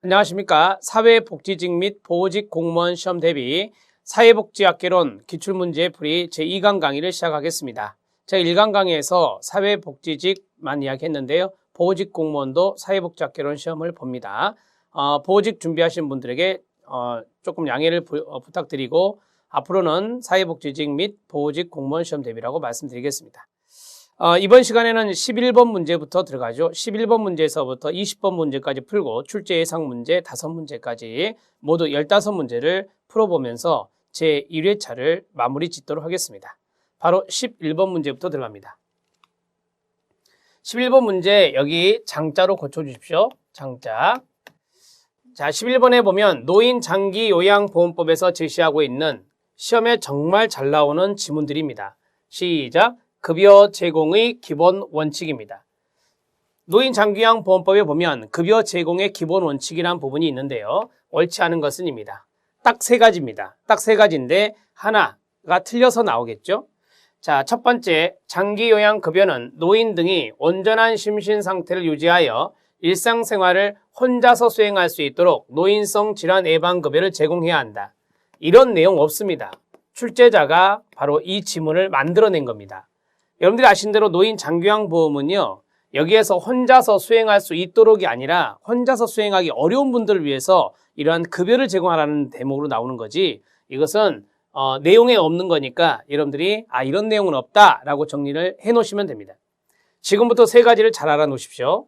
안녕하십니까. 사회복지직 및 보호직 공무원 시험 대비 사회복지학개론 기출문제 풀이 제2강 강의를 시작하겠습니다. 제가 1강 강의에서 사회복지직만 이야기했는데요. 보호직 공무원도 사회복지학개론 시험을 봅니다. 보호직 준비하신 분들에게 조금 양해를 부탁드리고 앞으로는 사회복지직 및 보호직 공무원 시험 대비라고 말씀드리겠습니다. 이번 시간에는 11번 문제부터 들어가죠. 11번 문제에서부터 20번 문제까지 풀고 출제 예상 문제 5문제까지 모두 15문제를 풀어보면서 제 1회차를 마무리 짓도록 하겠습니다. 바로 11번 문제부터 들어갑니다. 11번 문제 여기 장자로 고쳐주십시오. 장자. 자, 11번에 보면 노인 장기 요양보험법에서 제시하고 있는 시험에 정말 잘 나오는 지문들입니다. 시작. 급여 제공의 기본 원칙입니다. 노인 장기요양보험법에 보면 급여 제공의 기본 원칙이라는 부분이 있는데요. 옳지 않은 것은입니다. 딱 세 가지입니다. 딱 세 가지인데 하나가 틀려서 나오겠죠. 자, 첫 번째, 장기요양급여는 노인 등이 온전한 심신 상태를 유지하여 일상생활을 혼자서 수행할 수 있도록 노인성 질환 예방급여를 제공해야 한다. 이런 내용 없습니다. 출제자가 바로 이 지문을 만들어낸 겁니다. 여러분들이 아신 대로 노인 장기요양보험은요, 여기에서 혼자서 수행할 수 있도록이 아니라 혼자서 수행하기 어려운 분들을 위해서 이러한 급여를 제공하라는 대목으로 나오는 거지, 이것은 내용에 없는 거니까 여러분들이 이런 내용은 없다라고 정리를 해 놓으시면 됩니다. 지금부터 세 가지를 잘 알아놓으십시오.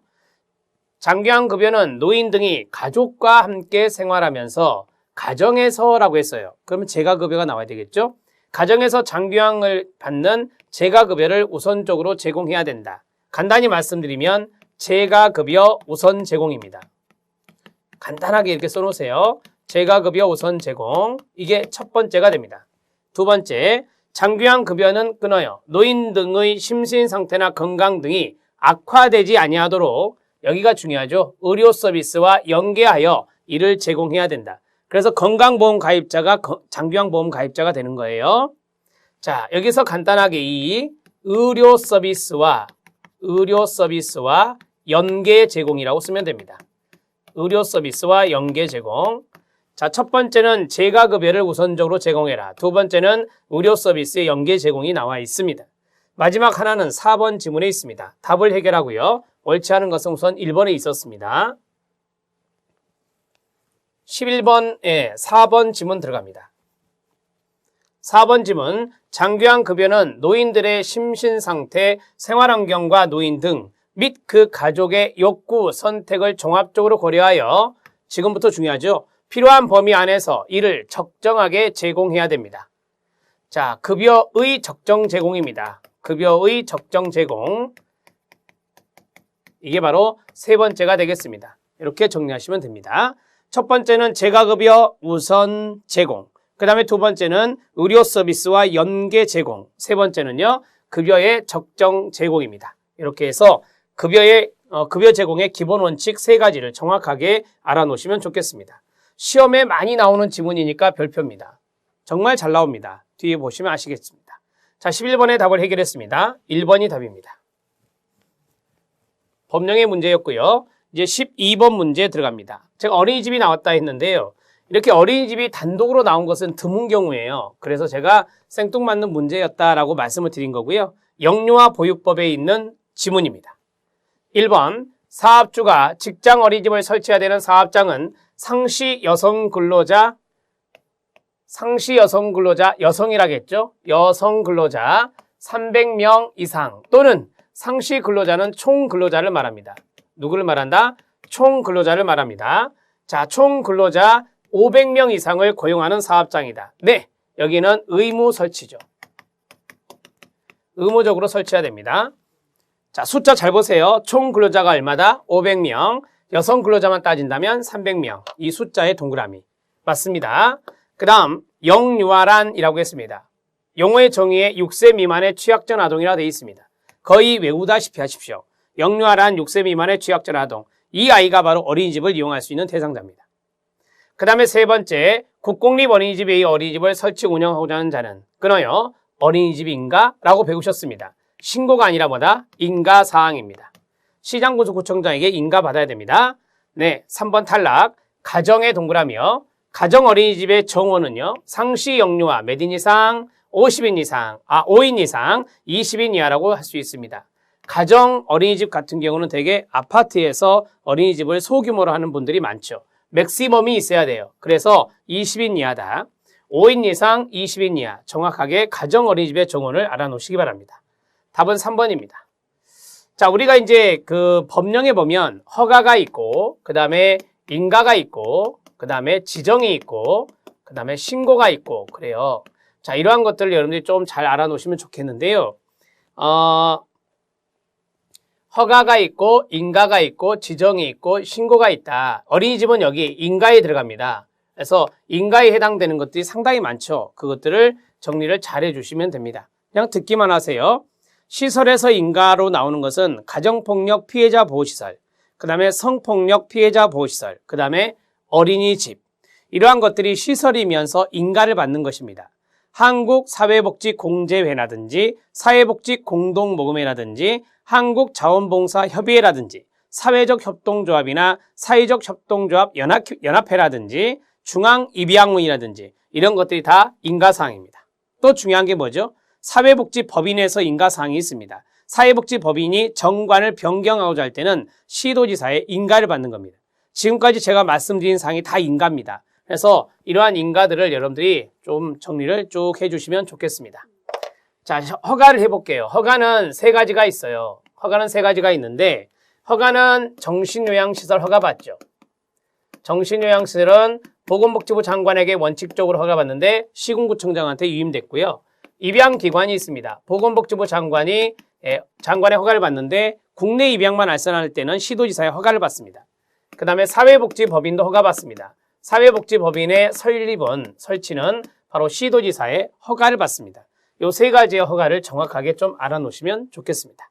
장기요양급여는 노인 등이 가족과 함께 생활하면서 가정에서라고 했어요. 그러면 재가급여가 나와야 되겠죠? 가정에서 장기요양을 받는 재가급여를 우선적으로 제공해야 된다. 간단히 말씀드리면 재가급여 우선 제공입니다. 간단하게 이렇게 써놓으세요. 재가급여 우선 제공. 이게 첫 번째가 됩니다. 두 번째, 장기요양급여는 끊어요. 노인 등의 심신 상태나 건강 등이 악화되지 아니하도록, 여기가 중요하죠. 의료 서비스와 연계하여 이를 제공해야 된다. 그래서 건강보험 가입자가 장기요양보험 가입자가 되는 거예요. 자, 여기서 간단하게 이 의료 서비스와 연계 제공이라고 쓰면 됩니다. 의료 서비스와 연계 제공. 자, 첫 번째는 재가급여를 우선적으로 제공해라. 두 번째는 의료 서비스의 연계 제공이 나와 있습니다. 마지막 하나는 4번 지문에 있습니다. 답을 해결하고요. 옳지 않은 것은 우선 1번에 있었습니다. 11번에 4번 지문 들어갑니다. 4번 지문, 장기요양급여는 노인들의 심신상태, 생활환경과 노인 등 및 그 가족의 욕구, 선택을 종합적으로 고려하여, 지금부터 중요하죠. 필요한 범위 안에서 이를 적정하게 제공해야 됩니다. 자, 급여의 적정 제공입니다. 급여의 적정 제공. 이게 바로 세 번째가 되겠습니다. 이렇게 정리하시면 됩니다. 첫 번째는 재가급여 우선 제공. 그 다음에 두 번째는 의료 서비스와 연계 제공. 세 번째는요, 급여의 적정 제공입니다. 이렇게 해서 급여 제공의 기본 원칙 세 가지를 정확하게 알아놓으시면 좋겠습니다. 시험에 많이 나오는 지문이니까 별표입니다. 정말 잘 나옵니다. 뒤에 보시면 아시겠습니다. 자, 11번의 답을 해결했습니다. 1번이 답입니다. 법령의 문제였고요. 이제 12번 문제 들어갑니다. 제가 어린이집이 나왔다 했는데요. 이렇게 어린이집이 단독으로 나온 것은 드문 경우예요. 그래서 제가 생뚱맞는 문제였다라고 말씀을 드린 거고요. 영유아 보육법에 있는 지문입니다. 1번, 사업주가 직장 어린이집을 설치해야 되는 사업장은 상시 여성 근로자, 여성이라겠죠? 여성 근로자 300명 이상 또는 상시 근로자는 총 근로자를 말합니다. 누구를 말한다? 총 근로자를 말합니다. 자, 총 근로자 500명 이상을 고용하는 사업장이다. 네, 여기는 의무 설치죠. 의무적으로 설치해야 됩니다. 자, 숫자 잘 보세요. 총 근로자가 얼마다? 500명. 여성 근로자만 따진다면 300명. 이 숫자의 동그라미. 맞습니다. 그 다음 영유아란이라고 했습니다. 용어의 정의에 6세 미만의 취약전 아동이라 되어 있습니다. 거의 외우다시피 하십시오. 영유아란 6세 미만의 취약전 아동. 이 아이가 바로 어린이집을 이용할 수 있는 대상자입니다. 그 다음에 세 번째, 국공립 어린이집의 어린이집을 설치 운영하고자 하는 자는 끊어요. 어린이집인가? 라고 배우셨습니다. 신고가 아니라 뭐다? 인가사항입니다. 시장군수구청장에게 인가받아야 됩니다. 네, 3번 탈락. 가정에 동그라미요. 가정 어린이집의 정원은요. 상시 영유아 몇 인 이상? 50인 이상, 5인 이상, 20인 이하라고 할 수 있습니다. 가정 어린이집 같은 경우는 대개 아파트에서 어린이집을 소규모로 하는 분들이 많죠. 맥시멈이 있어야 돼요. 그래서 20인 이하다. 5인 이상, 20인 이하. 정확하게 가정 어린이집의 정원을 알아놓으시기 바랍니다. 답은 3번입니다. 자, 우리가 이제 그 법령에 보면 허가가 있고, 그 다음에 인가가 있고, 그 다음에 지정이 있고, 그 다음에 신고가 있고, 그래요. 자, 이러한 것들을 여러분들이 좀 잘 알아놓으시면 좋겠는데요. 허가가 있고, 인가가 있고, 지정이 있고, 신고가 있다. 어린이집은 여기 인가에 들어갑니다. 그래서 인가에 해당되는 것들이 상당히 많죠. 그것들을 정리를 잘 해주시면 됩니다. 그냥 듣기만 하세요. 시설에서 인가로 나오는 것은 가정폭력 피해자 보호시설, 그 다음에 성폭력 피해자 보호시설, 그 다음에 어린이집. 이러한 것들이 시설이면서 인가를 받는 것입니다. 한국사회복지공제회라든지 사회복지공동모금회라든지 한국자원봉사협의회라든지 사회적 협동조합이나 사회적 협동조합 연합회라든지 중앙입양원이라든지 이런 것들이 다 인가사항입니다. 또 중요한 게 뭐죠? 사회복지법인에서 인가사항이 있습니다. 사회복지법인이 정관을 변경하고자 할 때는 시도지사의 인가를 받는 겁니다. 지금까지 제가 말씀드린 사항이 다 인가입니다. 그래서 이러한 인가들을 여러분들이 좀 정리를 쭉 해주시면 좋겠습니다. 자, 허가를 해볼게요. 허가는 세 가지가 있어요. 허가는 세 가지가 있는데 허가는 정신요양시설 허가 받죠. 정신요양시설은 보건복지부 장관에게 원칙적으로 허가받는데 시군구청장한테 위임됐고요. 입양기관이 있습니다. 보건복지부 장관의 허가를 받는데 국내 입양만 알선할 때는 시도지사의 허가를 받습니다. 그 다음에 사회복지법인도 허가받습니다. 사회복지법인의 설치는 바로 시도지사의 허가를 받습니다. 이 세 가지의 허가를 정확하게 좀 알아놓으시면 좋겠습니다.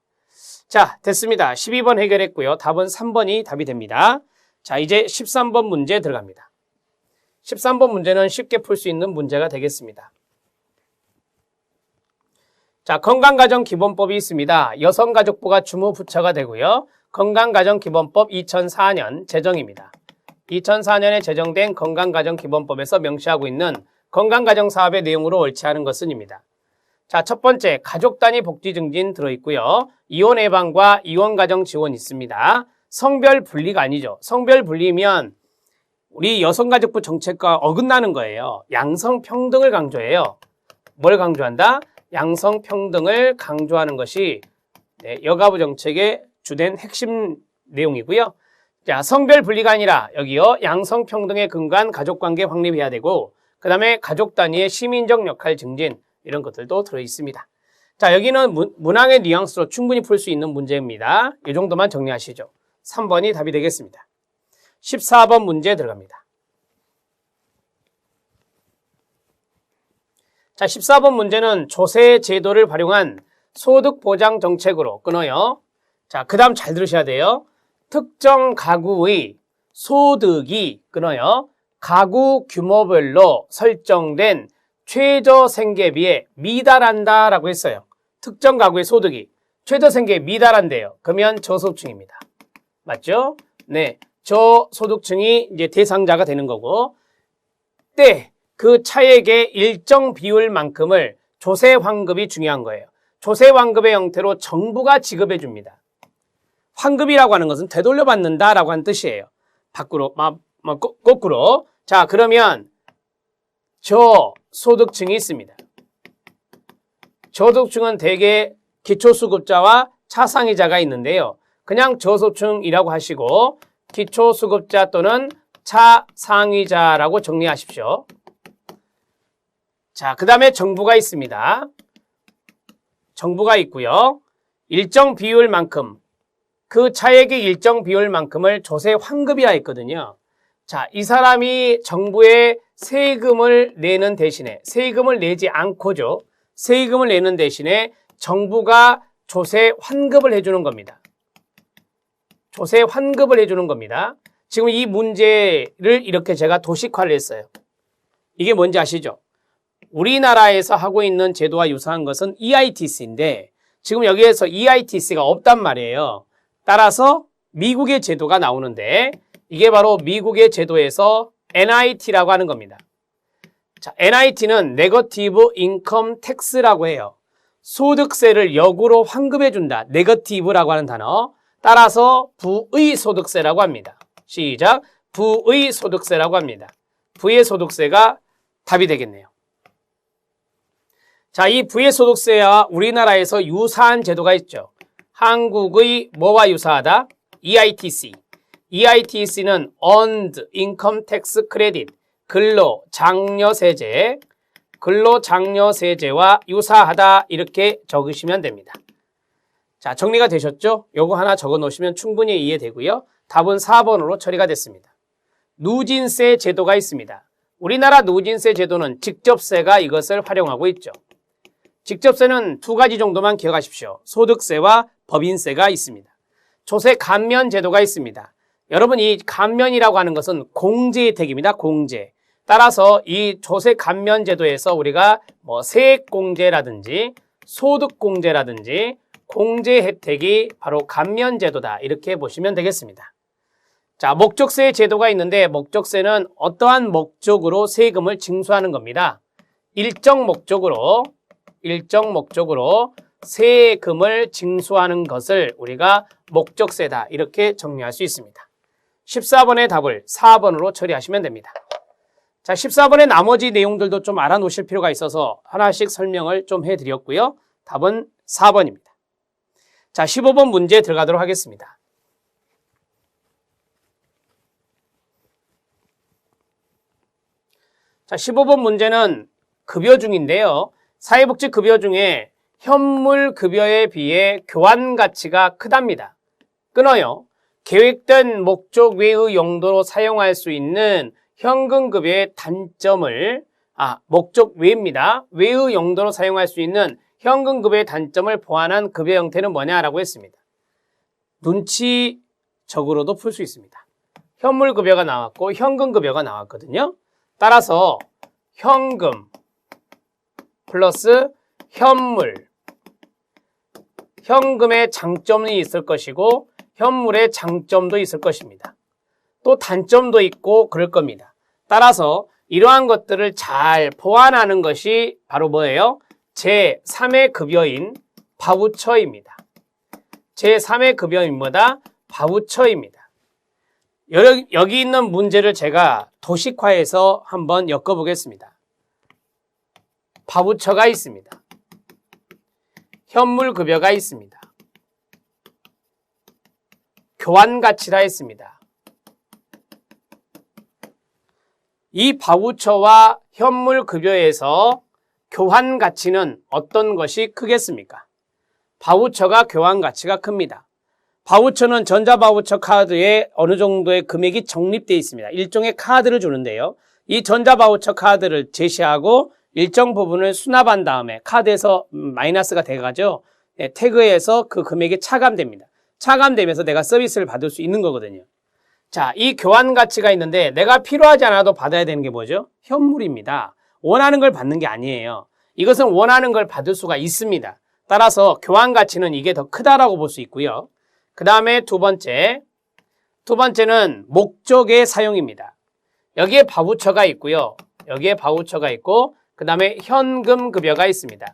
자, 됐습니다. 12번 해결했고요. 답은 3번이 답이 됩니다. 자, 이제 13번 문제 들어갑니다. 13번 문제는 쉽게 풀 수 있는 문제가 되겠습니다. 자, 건강가정기본법이 있습니다. 여성가족부가 주무부처가 되고요. 건강가정기본법 2004년 제정입니다. 2004년에 제정된 건강가정기본법에서 명시하고 있는 건강가정사업의 내용으로 옳지않은 것은입니다. 자, 첫 번째, 가족단위 복지 증진 들어있고요. 이혼 예방과 이혼가정 지원 있습니다. 성별 분리가 아니죠. 성별 분리면 우리 여성가족부 정책과 어긋나는 거예요. 양성평등을 강조해요. 뭘 강조한다? 양성평등을 강조하는 것이 여가부 정책의 주된 핵심 내용이고요. 자, 성별 분리가 아니라 여기요. 양성평등에 근거한 가족관계 확립해야 되고 그 다음에 가족 단위의 시민적 역할 증진 이런 것들도 들어있습니다. 자, 여기는 문항의 뉘앙스로 충분히 풀 수 있는 문제입니다. 이 정도만 정리하시죠. 3번이 답이 되겠습니다. 14번 문제 들어갑니다. 자, 14번 문제는 조세 제도를 활용한 소득보장 정책으로 끊어요. 자, 그 다음 잘 들으셔야 돼요. 특정 가구의 소득이 끊어요. 가구 규모별로 설정된 최저 생계비에 미달한다 라고 했어요. 특정 가구의 소득이 최저 생계에 미달한대요. 그러면 저소득층입니다. 맞죠? 네, 저소득층이 이제 대상자가 되는 거고 그 차액의 일정 비율만큼을 조세 환급이 중요한 거예요. 조세 환급의 형태로 정부가 지급해 줍니다. 환급이라고 하는 것은 되돌려받는다라고 하는 뜻이에요. 밖으로, 거꾸로. 자, 그러면 저소득층이 있습니다. 저소득층은 대개 기초수급자와 차상위자가 있는데요. 그냥 저소득층이라고 하시고 기초수급자 또는 차상위자라고 정리하십시오. 자, 그 다음에 정부가 있습니다. 정부가 있고요. 일정 비율만큼 그 차액의 일정 비율만큼을 조세 환급이라 했거든요. 자, 이 사람이 정부에 세금을 내는 대신에 세금을 내지 않고죠. 세금을 내는 대신에 정부가 조세 환급을 해주는 겁니다. 조세 환급을 해주는 겁니다. 지금 이 문제를 이렇게 제가 도식화를 했어요. 이게 뭔지 아시죠? 우리나라에서 하고 있는 제도와 유사한 것은 EITC인데 지금 여기에서 EITC가 없단 말이에요. 따라서 미국의 제도가 나오는데 이게 바로 미국의 제도에서 NIT라고 하는 겁니다. 자, NIT는 네거티브 인컴 텍스라고 해요. 소득세를 역으로 환급해 준다. 네거티브라고 하는 단어. 따라서 부의 소득세라고 합니다. 시작. 부의 소득세라고 합니다. 부의 소득세가 답이 되겠네요. 자, 이 부의 소득세와 우리나라에서 유사한 제도가 있죠. 한국의 뭐와 유사하다? EITC. EITC는 Earned Income Tax Credit, 근로장려세제, 근로장려세제와 유사하다 이렇게 적으시면 됩니다. 자, 정리가 되셨죠? 요거 하나 적어 놓으시면 충분히 이해되고요. 답은 4번으로 처리가 됐습니다. 누진세 제도가 있습니다. 우리나라 누진세 제도는 직접세가 이것을 활용하고 있죠. 직접세는 두 가지 정도만 기억하십시오. 소득세와 법인세가 있습니다. 조세 감면 제도가 있습니다. 여러분, 이 감면이라고 하는 것은 공제 혜택입니다. 공제. 따라서 이 조세 감면 제도에서 우리가 뭐 세액 공제라든지 소득 공제라든지 공제 혜택이 바로 감면 제도다. 이렇게 보시면 되겠습니다. 자, 목적세 제도가 있는데 목적세는 어떠한 목적으로 세금을 징수하는 겁니다. 일정 목적으로 세금을 징수하는 것을 우리가 목적세다. 이렇게 정리할 수 있습니다. 14번의 답을 4번으로 처리하시면 됩니다. 자, 14번의 나머지 내용들도 좀 알아놓으실 필요가 있어서 하나씩 설명을 좀 해드렸고요. 답은 4번입니다. 자, 15번 문제 들어가도록 하겠습니다. 자, 15번 문제는 급여 중인데요. 사회복지 급여 중에 현물 급여에 비해 교환 가치가 크답니다. 끊어요. 계획된 목적 외의 용도로 사용할 수 있는 현금 급여의 단점을 목적 외입니다. 외의 용도로 사용할 수 있는 현금 급여의 단점을 보완한 급여 형태는 뭐냐라고 했습니다. 눈치적으로도 풀 수 있습니다. 현물 급여가 나왔고 현금 급여가 나왔거든요. 따라서 현금 플러스 현물, 현금의 장점이 있을 것이고 현물의 장점도 있을 것입니다. 또 단점도 있고 그럴 겁니다. 따라서 이러한 것들을 잘 보완하는 것이 바로 뭐예요? 제3의 급여인 바우처입니다. 제3의 급여인 뭐다? 바우처입니다. 여기 있는 문제를 제가 도식화해서 한번 엮어보겠습니다. 바우처가 있습니다. 현물 급여가 있습니다. 교환 가치라 했습니다. 이 바우처와 현물 급여에서 교환 가치는 어떤 것이 크겠습니까? 바우처가 교환 가치가 큽니다. 바우처는 전자바우처 카드에 어느 정도의 금액이 적립되어 있습니다. 일종의 카드를 주는데요. 이 전자바우처 카드를 제시하고 일정 부분을 수납한 다음에 카드에서 마이너스가 돼가죠. 태그에서 그 금액이 차감됩니다. 차감되면서 내가 서비스를 받을 수 있는 거거든요. 자, 이 교환 가치가 있는데 내가 필요하지 않아도 받아야 되는 게 뭐죠? 현물입니다. 원하는 걸 받는 게 아니에요. 이것은 원하는 걸 받을 수가 있습니다. 따라서 교환 가치는 이게 더 크다라고 볼 수 있고요. 그 다음에 두 번째는 목적의 사용입니다. 여기에 바우처가 있고요. 여기에 바우처가 있고 그 다음에 현금 급여가 있습니다.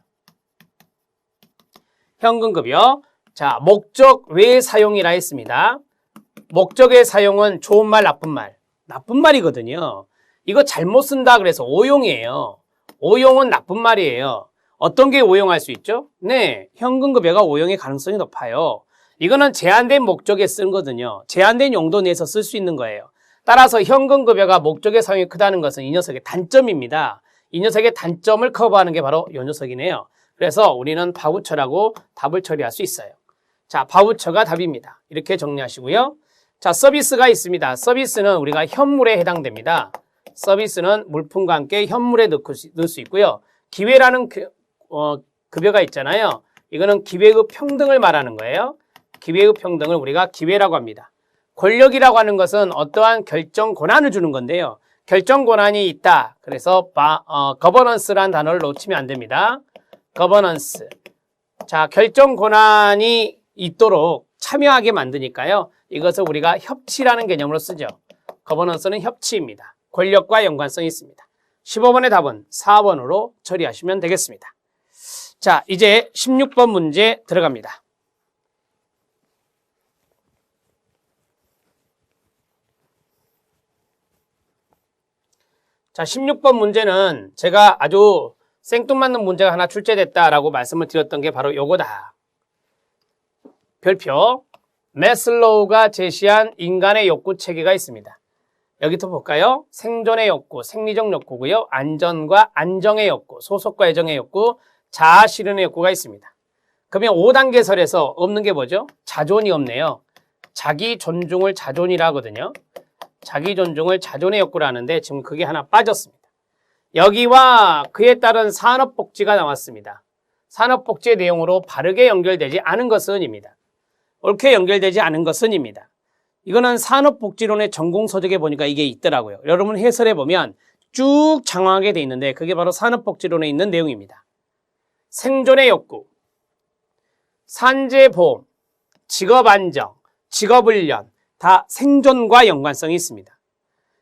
현금 급여. 자, 목적 외 사용이라 했습니다. 목적의 사용은 좋은 말, 나쁜 말. 나쁜 말이거든요. 이거 잘못 쓴다 그래서 오용이에요. 오용은 나쁜 말이에요. 어떤 게 오용할 수 있죠? 네, 현금 급여가 오용의 가능성이 높아요. 이거는 제한된 목적에 쓴 거거든요. 제한된 용도 내에서 쓸 수 있는 거예요. 따라서 현금 급여가 목적의 사용이 크다는 것은 이 녀석의 단점입니다. 이 녀석의 단점을 커버하는 게 바로 이 녀석이네요. 그래서 우리는 바우처라고 답을 처리할 수 있어요. 자, 바우처가 답입니다. 이렇게 정리하시고요. 자, 서비스가 있습니다. 서비스는 우리가 현물에 해당됩니다. 서비스는 물품과 함께 현물에 넣을 수 있고요. 기회라는 급여가 있잖아요. 이거는 기회의 평등을 말하는 거예요. 기회의 평등을 우리가 기회라고 합니다. 권력이라고 하는 것은 어떠한 결정 권한을 주는 건데요. 결정 권한이 있다. 그래서 거버넌스라는 단어를 놓치면 안 됩니다. 거버넌스. 자, 결정 권한이 있도록 참여하게 만드니까요. 이것을 우리가 협치라는 개념으로 쓰죠. 거버넌스는 협치입니다. 권력과 연관성이 있습니다. 15번의 답은 4번으로 처리하시면 되겠습니다. 자, 이제 16번 문제 들어갑니다. 자, 16번 문제는 제가 아주 생뚱맞는 문제가 하나 출제됐다라고 말씀을 드렸던 게 바로 요거다. 별표, 매슬로우가 제시한 인간의 욕구 체계가 있습니다. 여기부터 볼까요? 생존의 욕구, 생리적 욕구고요. 안전과 안정의 욕구, 소속과 애정의 욕구, 자아 실현의 욕구가 있습니다. 그러면 5단계설에서 없는 게 뭐죠? 자존이 없네요. 자기 존중을 자존이라 하거든요. 자기 존중을 자존의 욕구라 하는데 지금 그게 하나 빠졌습니다. 여기와 그에 따른 산업복지가 나왔습니다. 산업복지의 내용으로 바르게 연결되지 않은 것은입니다. 옳게 연결되지 않은 것은입니다. 이거는 산업복지론의 전공서적에 보니까 이게 있더라고요. 여러분 해설해 보면 쭉 장황하게 돼 있는데 그게 바로 산업복지론에 있는 내용입니다. 생존의 욕구, 산재보험, 직업안정, 직업훈련 다 생존과 연관성이 있습니다.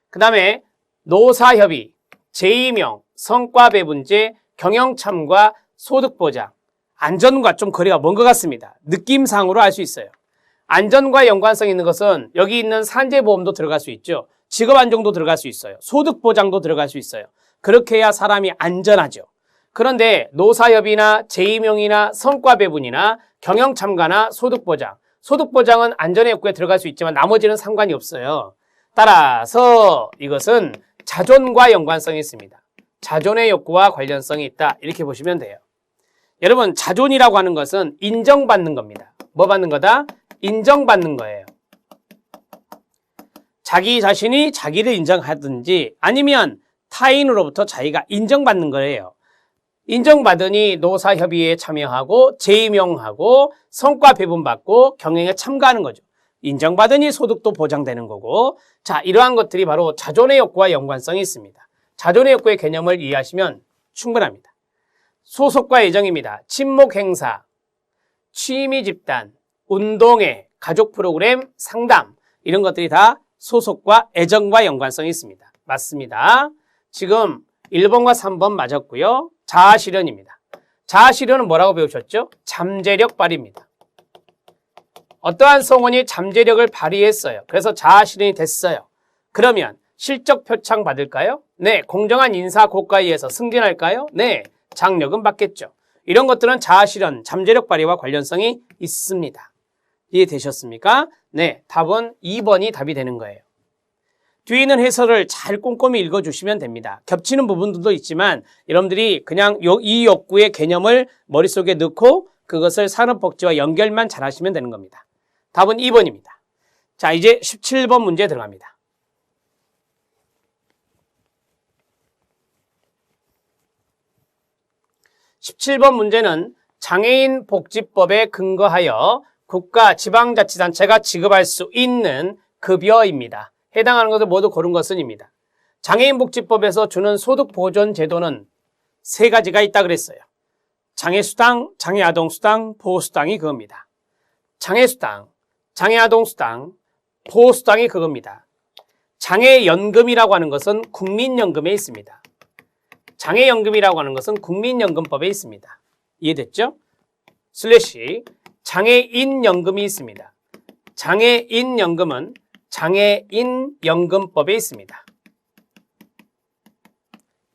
그 다음에 노사협의, 재임용, 성과배분제, 경영참과 소득보장, 안전과 좀 거리가 먼 것 같습니다. 느낌상으로 알 수 있어요. 안전과 연관성 있는 것은 여기 있는 산재보험도 들어갈 수 있죠. 직업안정도 들어갈 수 있어요. 소득보장도 들어갈 수 있어요. 그렇게 해야 사람이 안전하죠. 그런데 노사협의나 재임용이나 성과배분이나 경영참가나 소득보장, 소득보장은 안전의 욕구에 들어갈 수 있지만 나머지는 상관이 없어요. 따라서 이것은 자존과 연관성이 있습니다. 자존의 욕구와 관련성이 있다. 이렇게 보시면 돼요. 여러분, 자존이라고 하는 것은 인정받는 겁니다. 뭐 받는 거다? 인정받는 거예요. 자기 자신이 자기를 인정하든지 아니면 타인으로부터 자기가 인정받는 거예요. 인정받으니 노사협의회에 참여하고 재임용하고 성과 배분받고 경영에 참가하는 거죠. 인정받으니 소득도 보장되는 거고, 자, 이러한 것들이 바로 자존의 욕구와 연관성이 있습니다. 자존의 욕구의 개념을 이해하시면 충분합니다. 소속과 애정입니다. 친목 행사, 취미 집단, 운동회, 가족 프로그램, 상담 이런 것들이 다 소속과 애정과 연관성이 있습니다. 맞습니다. 지금 1번과 3번 맞았고요. 자아 실현입니다. 자아 실현은 뭐라고 배우셨죠? 잠재력 발휘입니다. 어떠한 성원이 잠재력을 발휘했어요. 그래서 자아 실현이 됐어요. 그러면 실적 표창 받을까요? 네. 공정한 인사 고가에서 승진할까요? 네. 장려금 받겠죠. 이런 것들은 자아 실현, 잠재력 발휘와 관련성이 있습니다. 이해되셨습니까? 네. 답은 2번이 답이 되는 거예요. 뒤에 있는 해설을 잘 꼼꼼히 읽어주시면 됩니다. 겹치는 부분들도 있지만 여러분들이 그냥 이 욕구의 개념을 머릿속에 넣고 그것을 산업복지와 연결만 잘 하시면 되는 겁니다. 답은 2번입니다. 자, 이제 17번 문제 들어갑니다. (17번) 문제는 장애인 복지법에 근거하여 국가, 지방자치단체가 지급할 수 있는 급여입니다. 해당하는 것을 모두 고른 것은입니다. 장애인복지법에서 주는 소득보존제도는 3가지가 있다 그랬어요. 장애수당, 장애아동수당, 보호수당이 그겁니다. 장애수당, 장애아동수당, 보호수당이 그겁니다. 장애연금이라고 하는 것은 국민연금에 있습니다. 장애연금이라고 하는 것은 국민연금법에 있습니다. 이해됐죠? 슬래시 장애인연금이 있습니다. 장애인연금은 장애인연금법에 있습니다.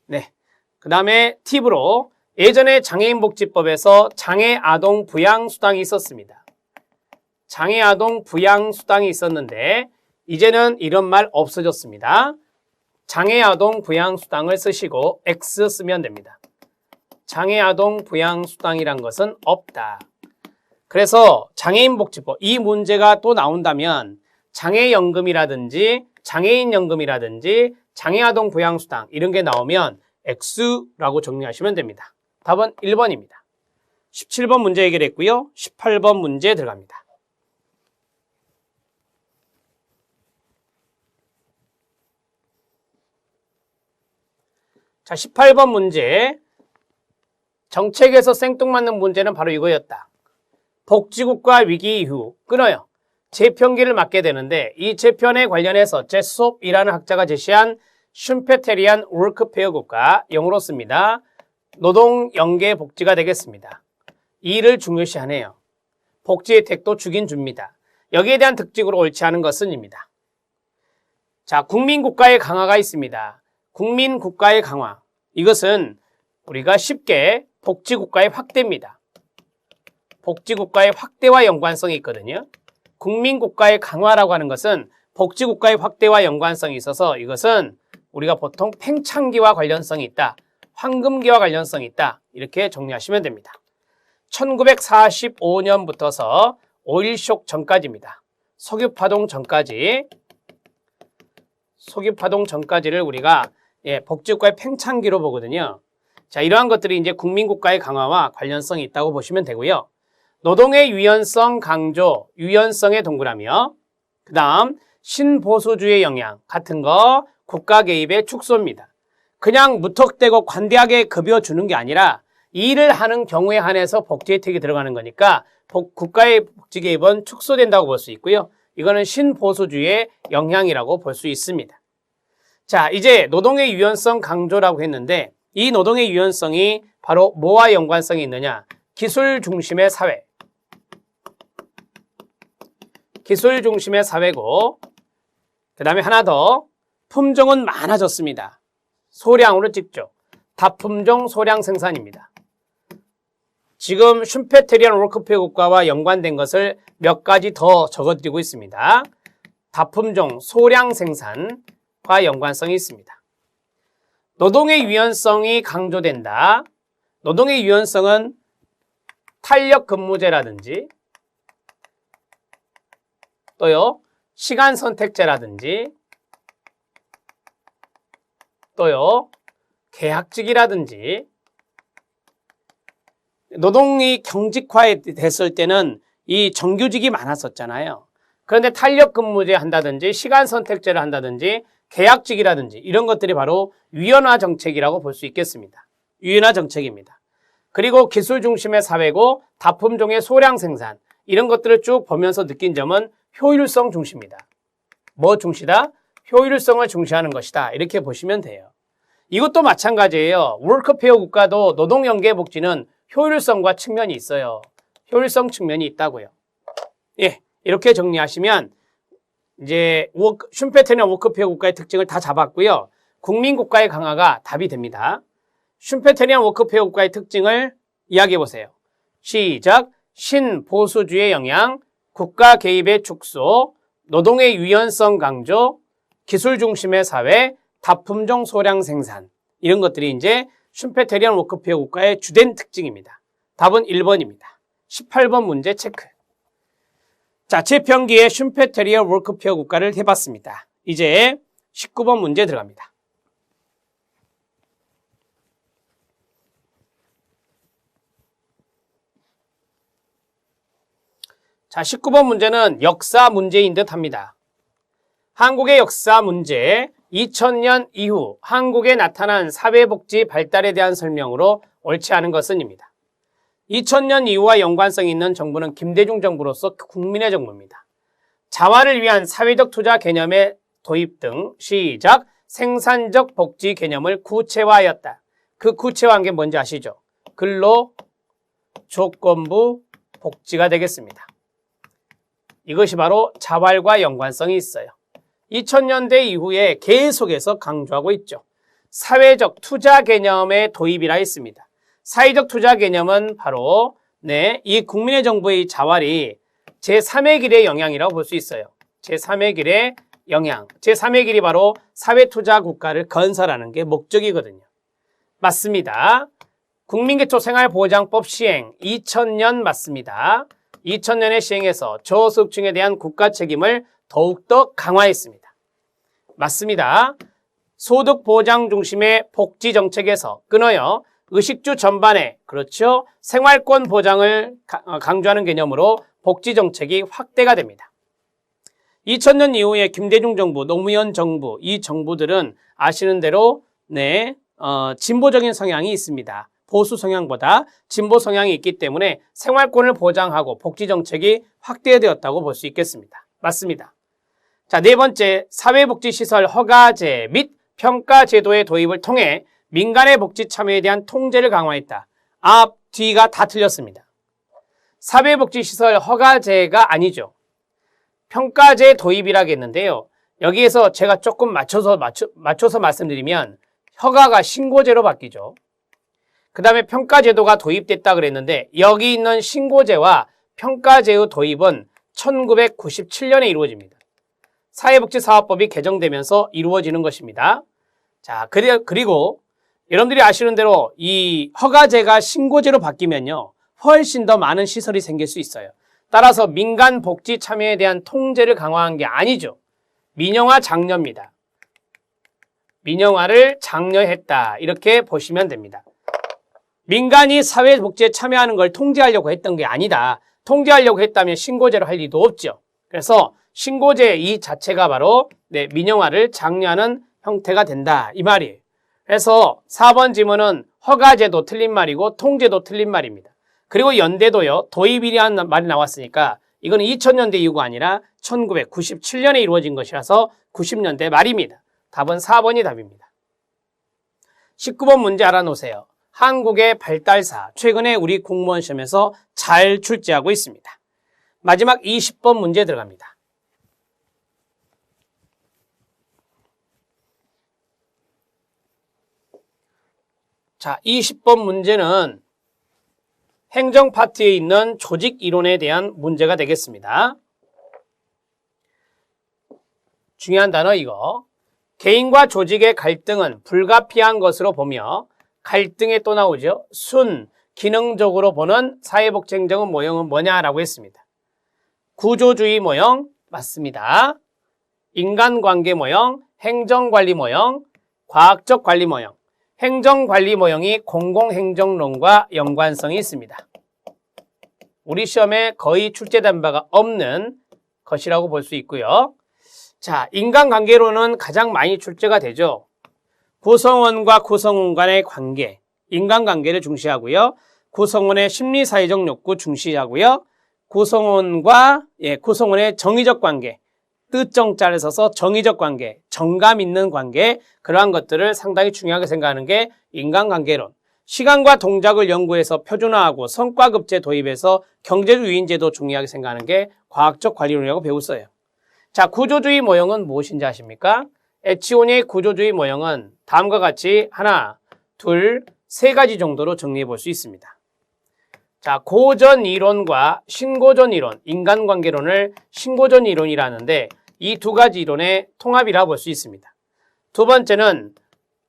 네. 그 다음에 팁으로 예전에 장애인복지법에서 장애아동 부양수당이 있었습니다. 장애아동 부양수당이 있었는데 이제는 이런 말 없어졌습니다. 장애아동 부양수당을 쓰시고 X 쓰면 됩니다. 장애아동 부양수당이란 것은 없다. 그래서 장애인복지법 이 문제가 또 나온다면 장애연금이라든지 장애인연금이라든지 장애아동 부양수당 이런 게 나오면 X라고 정리하시면 됩니다. 답은 1번입니다. 17번 문제 해결했고요. 18번 문제 들어갑니다. 자, 18번 문제. 정책에서 생뚱맞는 문제는 바로 이거였다. 복지국가 위기 이후 끊어요. 재편기를 맡게 되는데 이 재편에 관련해서 제솝이라는 학자가 제시한 슌페테리안 워크페어 국가, 영어로 씁니다. 노동 연계 복지가 되겠습니다. 이를 중요시하네요. 복지 혜택도 주긴 줍니다. 여기에 대한 특징으로 옳지 않은 것은입니다. 자, 국민국가의 강화가 있습니다. 국민국가의 강화. 이것은 우리가 쉽게 복지국가의 확대입니다. 복지국가의 확대와 연관성이 있거든요. 국민국가의 강화라고 하는 것은 복지국가의 확대와 연관성이 있어서 이것은 우리가 보통 팽창기와 관련성이 있다. 황금기와 관련성이 있다. 이렇게 정리하시면 됩니다. 1945년부터서 오일쇼크 전까지입니다. 석유파동 전까지를 우리가 복지국가의 팽창기로 보거든요. 자, 이러한 것들이 이제 국민국가의 강화와 관련성이 있다고 보시면 되고요. 노동의 유연성 강조, 유연성에 동그라미요. 그 다음 신보수주의 영향 같은 거 국가 개입의 축소입니다. 그냥 무턱대고 관대하게 급여 주는 게 아니라 일을 하는 경우에 한해서 복지 혜택이 들어가는 거니까 국가의 복지 개입은 축소된다고 볼 수 있고요. 이거는 신보수주의 영향이라고 볼 수 있습니다. 자, 이제 노동의 유연성 강조라고 했는데 이 노동의 유연성이 바로 뭐와 연관성이 있느냐? 기술 중심의 사회. 기술 중심의 사회고, 그 다음에 하나 더, 품종은 많아졌습니다. 소량으로 찍죠. 다품종 소량 생산입니다. 지금 슌페테리안 워크페어 국가와 연관된 것을 몇 가지 더 적어드리고 있습니다. 다품종 소량 생산과 연관성이 있습니다. 노동의 유연성이 강조된다. 노동의 유연성은 탄력 근무제라든지 또요 시간 선택제라든지 또요 계약직이라든지 노동이 경직화에 됐을 때는 이 정규직이 많았었잖아요. 그런데 탄력 근무제 한다든지 시간 선택제를 한다든지 계약직이라든지 이런 것들이 바로 유연화 정책이라고 볼 수 있겠습니다. 유연화 정책입니다. 그리고 기술 중심의 사회고 다품종의 소량 생산 이런 것들을 쭉 보면서 느낀 점은 효율성 중시입니다. 뭐 중시다? 효율성을 중시하는 것이다. 이렇게 보시면 돼요. 이것도 마찬가지예요. 워크페어 국가도 노동연계복지는 효율성과 측면이 있어요. 효율성 측면이 있다고요. 예, 이렇게 정리하시면 이제 슌페테리안 워크페어 국가의 특징을 다 잡았고요. 국민국가의 강화가 답이 됩니다. 슌페테리안 워크페어 국가의 특징을 이야기해 보세요. 시작. 신보수주의 영향, 국가 개입의 축소, 노동의 유연성 강조, 기술 중심의 사회, 다품종 소량 생산 이런 것들이 이제 슌페테리안 워크페어 국가의 주된 특징입니다. 답은 1번입니다. 18번 문제 체크. 자, 재편기의 슌페테리안 워크페어 국가를 해봤습니다. 이제 19번 문제 들어갑니다. 자, 19번 문제는 역사 문제인 듯 합니다. 한국의 역사 문제, 2000년 이후 한국에 나타난 사회복지 발달에 대한 설명으로 옳지 않은 것은입니다. 2000년 이후와 연관성이 있는 정부는 김대중 정부로서 국민의 정부입니다. 자활을 위한 사회적 투자 개념의 도입 등 시작 생산적 복지 개념을 구체화하였다. 그 구체화한 게 뭔지 아시죠? 근로 조건부 복지가 되겠습니다. 이것이 바로 자활과 연관성이 있어요. 2000년대 이후에 계속해서 강조하고 있죠. 사회적 투자 개념의 도입이라 했습니다. 사회적 투자 개념은 바로 이 국민의 정부의 자활이 제3의 길의 영향이라고 볼 수 있어요. 제3의 길의 영향. 제3의 길이 바로 사회투자 국가를 건설하는 게 목적이거든요. 맞습니다. 국민기초생활보장법 시행 2000년 맞습니다. 2000년에 시행해서 저소득층에 대한 국가 책임을 더욱더 강화했습니다. 맞습니다. 소득보장 중심의 복지정책에서 끊어요. 의식주 전반에 그렇죠. 생활권 보장을 강조하는 개념으로 복지정책이 확대가 됩니다. 2000년 이후에 김대중 정부, 노무현 정부, 이 정부들은 아시는 대로 진보적인 성향이 있습니다. 보수 성향보다 진보 성향이 있기 때문에 생활권을 보장하고 복지 정책이 확대되었다고 볼 수 있겠습니다. 맞습니다. 자, 네 번째, 사회복지시설 허가제 및 평가제도의 도입을 통해 민간의 복지 참여에 대한 통제를 강화했다. 앞, 뒤가 다 틀렸습니다. 사회복지시설 허가제가 아니죠. 평가제 도입이라겠는데요. 여기에서 제가 조금 맞춰서 말씀드리면 허가가 신고제로 바뀌죠. 그 다음에 평가제도가 도입됐다 그랬는데 여기 있는 신고제와 평가제의 도입은 1997년에 이루어집니다. 사회복지사업법이 개정되면서 이루어지는 것입니다. 자, 그리고 여러분들이 아시는 대로 이 허가제가 신고제로 바뀌면요, 훨씬 더 많은 시설이 생길 수 있어요. 따라서 민간 복지 참여에 대한 통제를 강화한 게 아니죠. 민영화 장려입니다. 민영화를 장려했다. 이렇게 보시면 됩니다. 민간이 사회복지에 참여하는 걸 통제하려고 했던 게 아니다. 통제하려고 했다면 신고제로 할 리도 없죠. 그래서 신고제 이 자체가 바로 민영화를 장려하는 형태가 된다. 이 말이에요. 그래서 4번 지문은 허가제도 틀린 말이고 통제도 틀린 말입니다. 그리고 연대도요. 도입이라는 말이 나왔으니까 이건 2000년대 이후가 아니라 1997년에 이루어진 것이라서 90년대 말입니다. 답은 4번이 답입니다. 19번 문제 알아놓으세요. 한국의 발달사, 최근에 우리 공무원 시험에서 잘 출제하고 있습니다. 마지막 20번 문제 들어갑니다. 자, 20번 문제는 행정 파트에 있는 조직 이론에 대한 문제가 되겠습니다. 중요한 단어 이거. 개인과 조직의 갈등은 불가피한 것으로 보며 갈등에 또 나오죠. 기능적으로 보는 사회복지 행정의 모형은 뭐냐라고 했습니다. 구조주의 모형 맞습니다. 인간관계 모형, 행정관리 모형, 과학적 관리 모형. 행정관리 모형이 공공행정론과 연관성이 있습니다. 우리 시험에 거의 출제된 바가 없는 것이라고 볼 수 있고요. 자, 인간관계론은 가장 많이 출제가 되죠. 구성원과 구성원 간의 관계, 인간관계를 중시하고요. 구성원의 심리사회적 욕구 중시하고요. 구성원의 정의적 관계, 뜻정자를 써서 정의적 관계, 정감 있는 관계, 그러한 것들을 상당히 중요하게 생각하는 게 인간관계론. 시간과 동작을 연구해서 표준화하고 성과급제 도입해서 경제적 유인제도 중요하게 생각하는 게 과학적 관리론이라고 배웠어요. 자, 구조주의 모형은 무엇인지 아십니까? 에치오니의 구조주의 모형은 다음과 같이 하나, 둘, 세 가지 정도로 정리해 볼 수 있습니다. 자, 고전 이론과 신고전 이론, 인간관계론을 신고전 이론이라는데 이 두 가지 이론의 통합이라 볼 수 있습니다. 두 번째는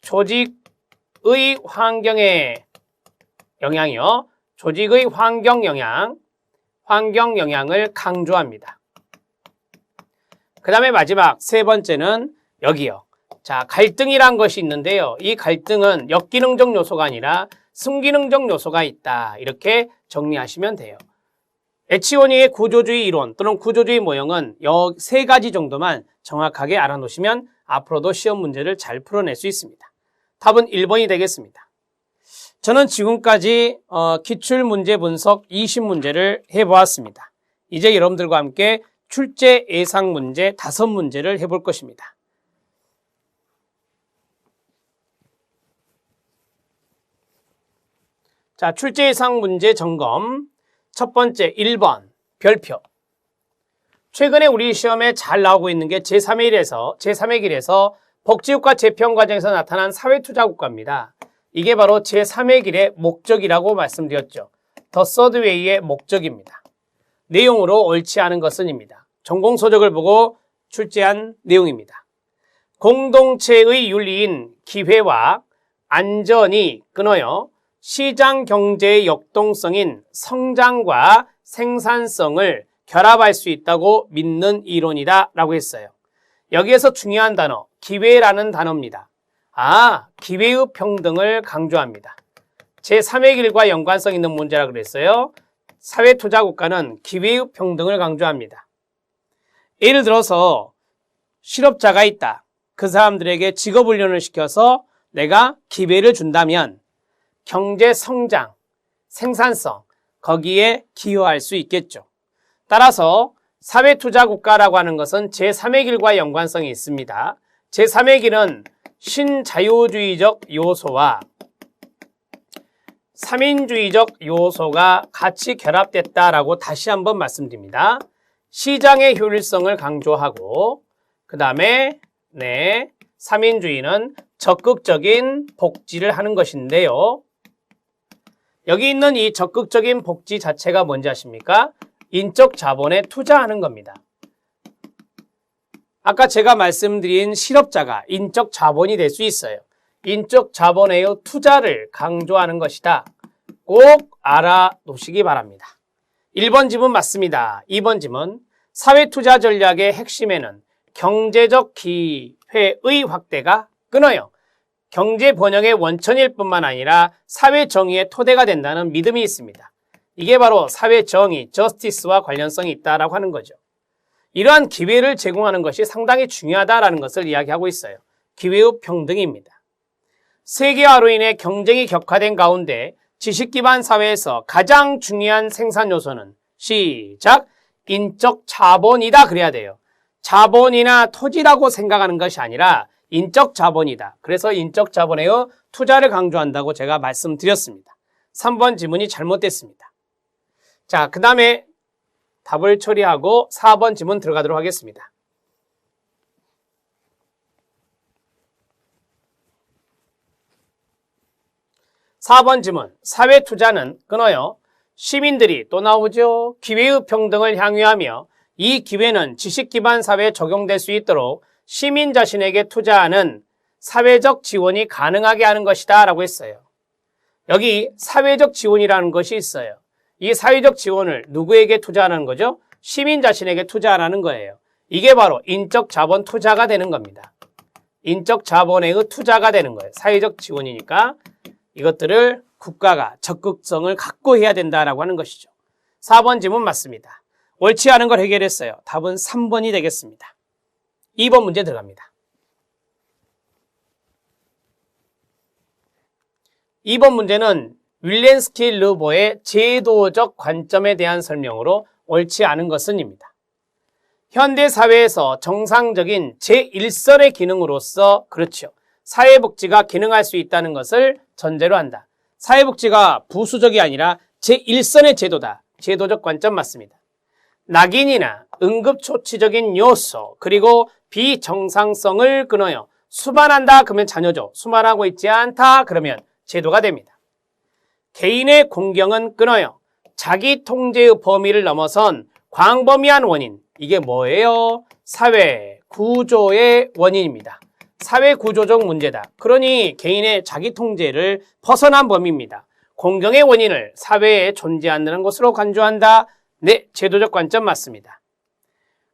조직의 환경의 영향이요. 조직의 환경 영향을 강조합니다. 그 다음에 마지막 세 번째는 여기요. 자, 갈등이란 것이 있는데요. 이 갈등은 역기능적 요소가 아니라 순기능적 요소가 있다. 이렇게 정리하시면 돼요. 에치오니의 구조주의 이론 또는 구조주의 모형은 이 세 가지 정도만 정확하게 알아놓으시면 앞으로도 시험 문제를 잘 풀어낼 수 있습니다. 답은 1번이 되겠습니다. 저는 지금까지 기출문제 분석 20문제를 해보았습니다. 이제 여러분들과 함께 출제 예상 문제 5문제를 해볼 것입니다. 자, 출제 예상 문제 점검. 첫 번째 1번 별표. 최근에 우리 시험에 잘 나오고 있는 게 제3의 길에서 복지국가 재편 과정에서 나타난 사회투자국가입니다. 이게 바로 제3의 길의 목적이라고 말씀드렸죠. 더 서드 웨이의 목적입니다. 내용으로 옳지 않은 것은입니다. 전공서적을 보고 출제한 내용입니다. 공동체의 윤리인 기회와 안전이 끊어요. 시장 경제의 역동성인 성장과 생산성을 결합할 수 있다고 믿는 이론이다 라고 했어요. 여기에서 중요한 단어, 기회라는 단어입니다. 기회의 평등을 강조합니다. 제3의 길과 연관성 있는 문제라 그랬어요. 사회투자국가는 기회의 평등을 강조합니다. 예를 들어서 실업자가 있다. 그 사람들에게 직업훈련을 시켜서 내가 기회를 준다면 경제 성장, 생산성, 거기에 기여할 수 있겠죠. 따라서 사회투자국가라고 하는 것은 제3의 길과 연관성이 있습니다. 제3의 길은 신자유주의적 요소와 3인주의적 요소가 같이 결합됐다라고 다시 한번 말씀드립니다. 시장의 효율성을 강조하고 그 다음에 3인주의는 적극적인 복지를 하는 것인데요. 여기 있는 이 적극적인 복지 자체가 뭔지 아십니까? 인적 자본에 투자하는 겁니다. 아까 제가 말씀드린 실업자가 인적 자본이 될 수 있어요. 인적 자본의 투자를 강조하는 것이다. 꼭 알아놓으시기 바랍니다. 1번 지문 맞습니다. 2번 지문. 사회투자 전략의 핵심에는 경제적 기회의 확대가 끊어요. 경제 번영의 원천일 뿐만 아니라 사회 정의의 토대가 된다는 믿음이 있습니다. 이게 바로 사회 정의, 저스티스와 관련성이 있다라고 하는 거죠. 이러한 기회를 제공하는 것이 상당히 중요하다라는 것을 이야기하고 있어요. 기회의 평등입니다. 세계화로 인해 경쟁이 격화된 가운데 지식 기반 사회에서 가장 중요한 생산 요소는 시작! 인적 자본이다 그래야 돼요. 자본이나 토지라고 생각하는 것이 아니라 인적 자본이다. 그래서 인적 자본의 투자를 강조한다고 제가 말씀드렸습니다. 3번 지문이 잘못됐습니다. 자, 그 다음에 답을 처리하고 4번 지문 들어가도록 하겠습니다. (4번) 지문. 사회투자는 끊어요. 시민들이 또 나오죠. 기회의 평등을 향유하며 이 기회는 지식 기반 사회에 적용될 수 있도록 시민 자신에게 투자하는 사회적 지원이 가능하게 하는 것이다 라고 했어요. 여기 사회적 지원이라는 것이 있어요. 이 사회적 지원을 누구에게 투자하는 거죠? 시민 자신에게 투자하라는 거예요. 이게 바로 인적 자본 투자가 되는 겁니다. 인적 자본의 투자가 되는 거예요. 사회적 지원이니까 이것들을 국가가 적극성을 갖고 해야 된다라고 하는 것이죠. 4번 지문 맞습니다. 옳지 않은 걸 해결했어요. 답은 3번이 되겠습니다. 2번 문제 들어갑니다. 2번 문제는 윌렌스키 르보의 제도적 관점에 대한 설명으로 옳지 않은 것은입니다. 현대 사회에서 정상적인 제1선의 기능으로서 그렇죠. 사회복지가 기능할 수 있다는 것을 전제로 한다. 사회복지가 부수적이 아니라 제1선의 제도다. 제도적 관점 맞습니다. 낙인이나 응급조치적인 요소 그리고 비정상성을 끊어요. 수반한다 그러면 자녀죠. 수반하고 있지 않다 그러면 제도가 됩니다. 개인의 공경은 끊어요. 자기 통제의 범위를 넘어선 광범위한 원인. 이게 뭐예요? 사회 구조의 원인입니다. 사회 구조적 문제다. 그러니 개인의 자기 통제를 벗어난 범위입니다. 공경의 원인을 사회에 존재하는 것으로 간주한다. 네, 제도적 관점 맞습니다.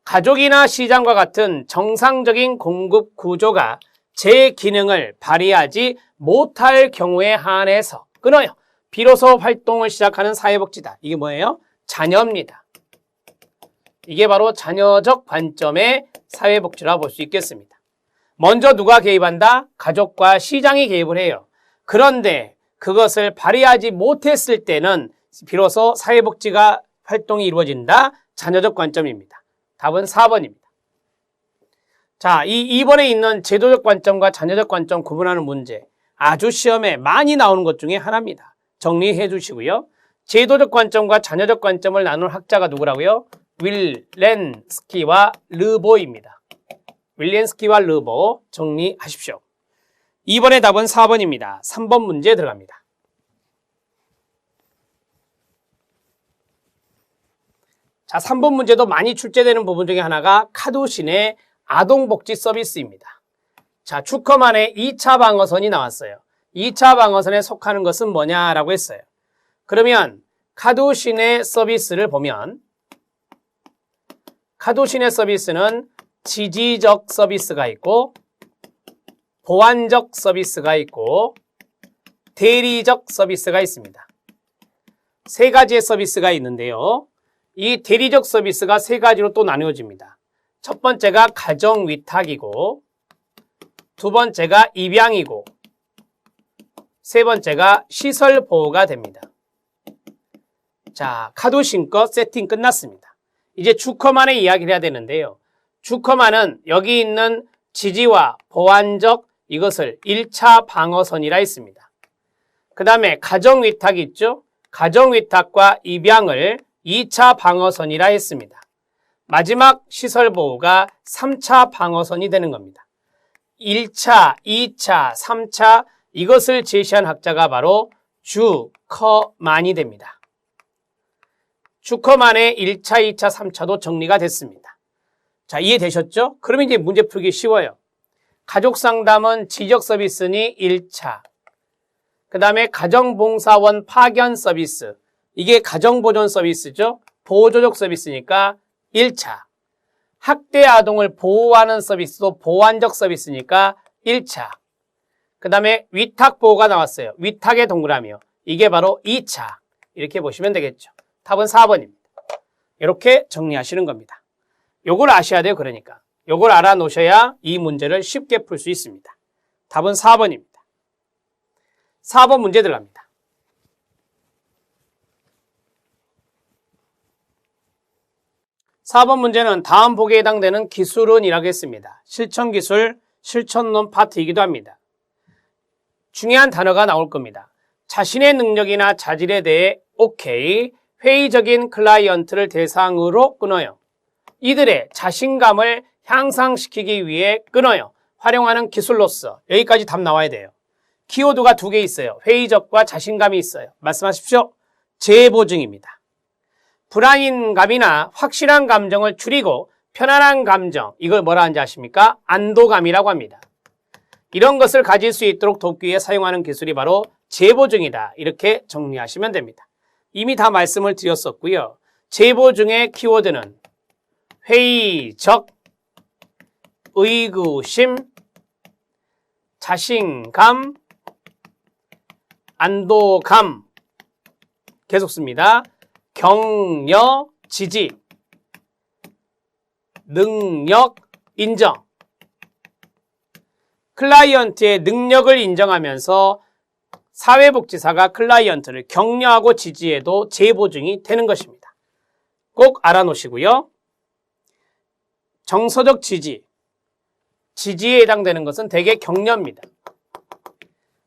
가족이나 시장과 같은 정상적인 공급 구조가 제 기능을 발휘하지 못할 경우에 한해서 끊어요. 비로소 활동을 시작하는 사회복지다. 이게 뭐예요? 자녀입니다. 이게 바로 자녀적 관점의 사회복지라고 볼 수 있겠습니다. 먼저 누가 개입한다? 가족과 시장이 개입을 해요. 그런데 그것을 발휘하지 못했을 때는 비로소 사회복지가 활동이 이루어진다. 자녀적 관점입니다. 답은 4번입니다. 자, 이 2번에 있는 제도적 관점과 자녀적 관점 구분하는 문제. 아주 시험에 많이 나오는 것 중에 하나입니다. 정리해 주시고요. 제도적 관점과 자녀적 관점을 나눈 학자가 누구라고요? 윌렌스키와 르보입니다. 윌렌스키와 르보 정리하십시오. 2번의 답은 4번입니다. 3번 문제 들어갑니다. 자, 3번 문제도 많이 출제되는 부분 중에 하나가 카두신의 아동복지 서비스입니다. 자, 주커만의 2차 방어선이 나왔어요. 2차 방어선에 속하는 것은 뭐냐라고 했어요. 그러면 카두신의 서비스를 보면 카두신의 서비스는 지지적 서비스가 있고 보완적 서비스가 있고 대리적 서비스가 있습니다. 세 가지의 서비스가 있는데요. 이 대리적 서비스가 세 가지로 또 나누어집니다. 첫 번째가 가정위탁이고 두 번째가 입양이고 세 번째가 시설 보호가 됩니다. 자, 카도신거 세팅 끝났습니다. 이제 주커만의 이야기를 해야 되는데요. 주커만은 여기 있는 지지와 보완적 이것을 1차 방어선이라 했습니다. 그 다음에 가정위탁이 있죠. 가정위탁과 입양을 2차 방어선이라 했습니다. 마지막 시설보호가 3차 방어선이 되는 겁니다. 1차, 2차, 3차 이것을 제시한 학자가 바로 주커만이 됩니다. 주커만의 1차, 2차, 3차도 정리가 됐습니다. 자, 이해되셨죠? 그러면 이제 문제 풀기 쉬워요. 가족상담은 지적서비스니 1차. 그 다음에 가정봉사원 파견 서비스. 이게 가정보존 서비스죠. 보호조적 서비스니까 1차. 학대 아동을 보호하는 서비스도 보완적 서비스니까 1차. 그 다음에 위탁보호가 나왔어요. 위탁의 동그라미요. 이게 바로 2차. 이렇게 보시면 되겠죠. 답은 4번입니다. 이렇게 정리하시는 겁니다. 요걸 아셔야 돼요. 그러니까. 요걸 알아놓으셔야 이 문제를 쉽게 풀 수 있습니다. 답은 4번입니다. 4번 문제 들어갑니다. (4번) 문제는 다음 보기에 해당되는 기술은 이라고 했습니다. 실천기술, 실천론 파트이기도 합니다. 중요한 단어가 나올 겁니다. 자신의 능력이나 자질에 대해 오케이, 회의적인 클라이언트를 대상으로 끊어요. 이들의 자신감을 향상시키기 위해 끊어요. 활용하는 기술로서. 여기까지 답 나와야 돼요. 키워드가 2개 있어요. 회의적과 자신감이 있어요. 말씀하십시오. 재보증입니다. 불안감이나 확실한 감정을 줄이고 편안한 감정, 이걸 뭐라 하는지 아십니까? 안도감이라고 합니다. 이런 것을 가질 수 있도록 돕기 위해 사용하는 기술이 바로 재보증이다. 이렇게 정리하시면 됩니다. 이미 다 말씀을 드렸었고요. 재보증의 키워드는 회의적, 의구심, 자신감, 안도감, 계속 씁니다. 격려, 지지, 능력, 인정. 클라이언트의 능력을 인정하면서 사회복지사가 클라이언트를 격려하고 지지해도 재보증이 되는 것입니다. 꼭 알아놓으시고요. 정서적 지지, 지지에 해당되는 것은 대개 격려입니다.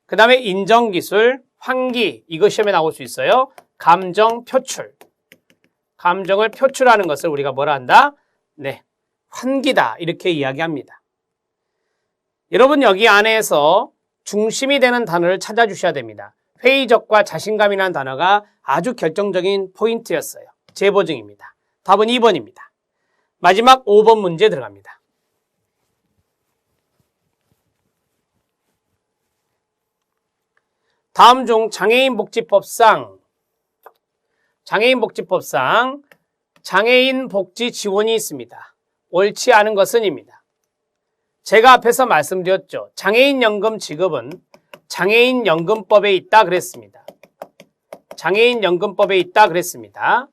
그 다음에 인정기술, 환기, 이거 시험에 나올 수 있어요. 감정 표출, 감정을 표출하는 것을 우리가 뭐라 한다? 네, 환기다 이렇게 이야기합니다. 여러분 여기 안에서 중심이 되는 단어를 찾아주셔야 됩니다. 회의적과 자신감이라는 단어가 아주 결정적인 포인트였어요. 재보증입니다. 답은 2번입니다. 마지막 5번 문제 들어갑니다. 다음 중 장애인복지법상 장애인 복지 지원이 있습니다. 옳지 않은 것은입니다. 제가 앞에서 말씀드렸죠. 장애인연금 지급은 장애인연금법에 있다 그랬습니다. 장애인연금법에 있다 그랬습니다.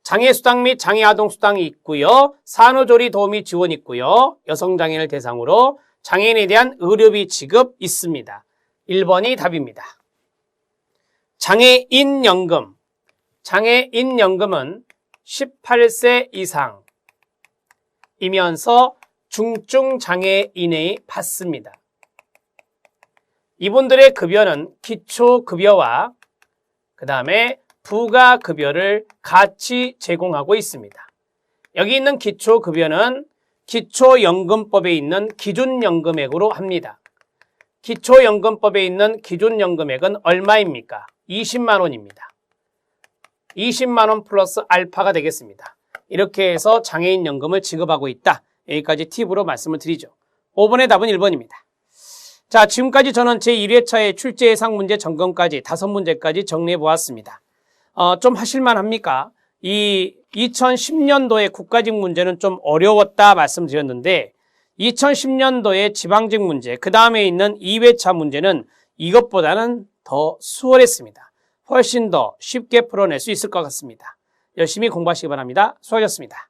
장애수당 및 장애아동수당이 있고요. 산후조리 도우미 지원 있고요. 여성장애인을 대상으로 장애인에 대한 의료비 지급 있습니다. 1번이 답입니다. 장애인연금은 18세 이상이면서 중증장애인이 받습니다. 이분들의 급여는 기초급여와 그 다음에 부가급여를 같이 제공하고 있습니다. 여기 있는 기초급여는 기초연금법에 있는 기준연금액으로 합니다. 기초연금법에 있는 기준연금액은 얼마입니까? 20만 원입니다. 20만 원 플러스 알파가 되겠습니다. 이렇게 해서 장애인연금을 지급하고 있다. 여기까지 팁으로 말씀을 드리죠. 5번의 답은 1번입니다. 자, 지금까지 저는 제1회차의 출제 예상 문제 점검까지 5문제까지 정리해 보았습니다. 좀 하실만 합니까? 이 2010년도의 국가직 문제는 좀 어려웠다 말씀드렸는데 2010년도의 지방직 문제, 그 다음에 있는 2회차 문제는 이것보다는 더 수월했습니다. 훨씬 더 쉽게 풀어낼 수 있을 것 같습니다. 열심히 공부하시기 바랍니다. 수고하셨습니다.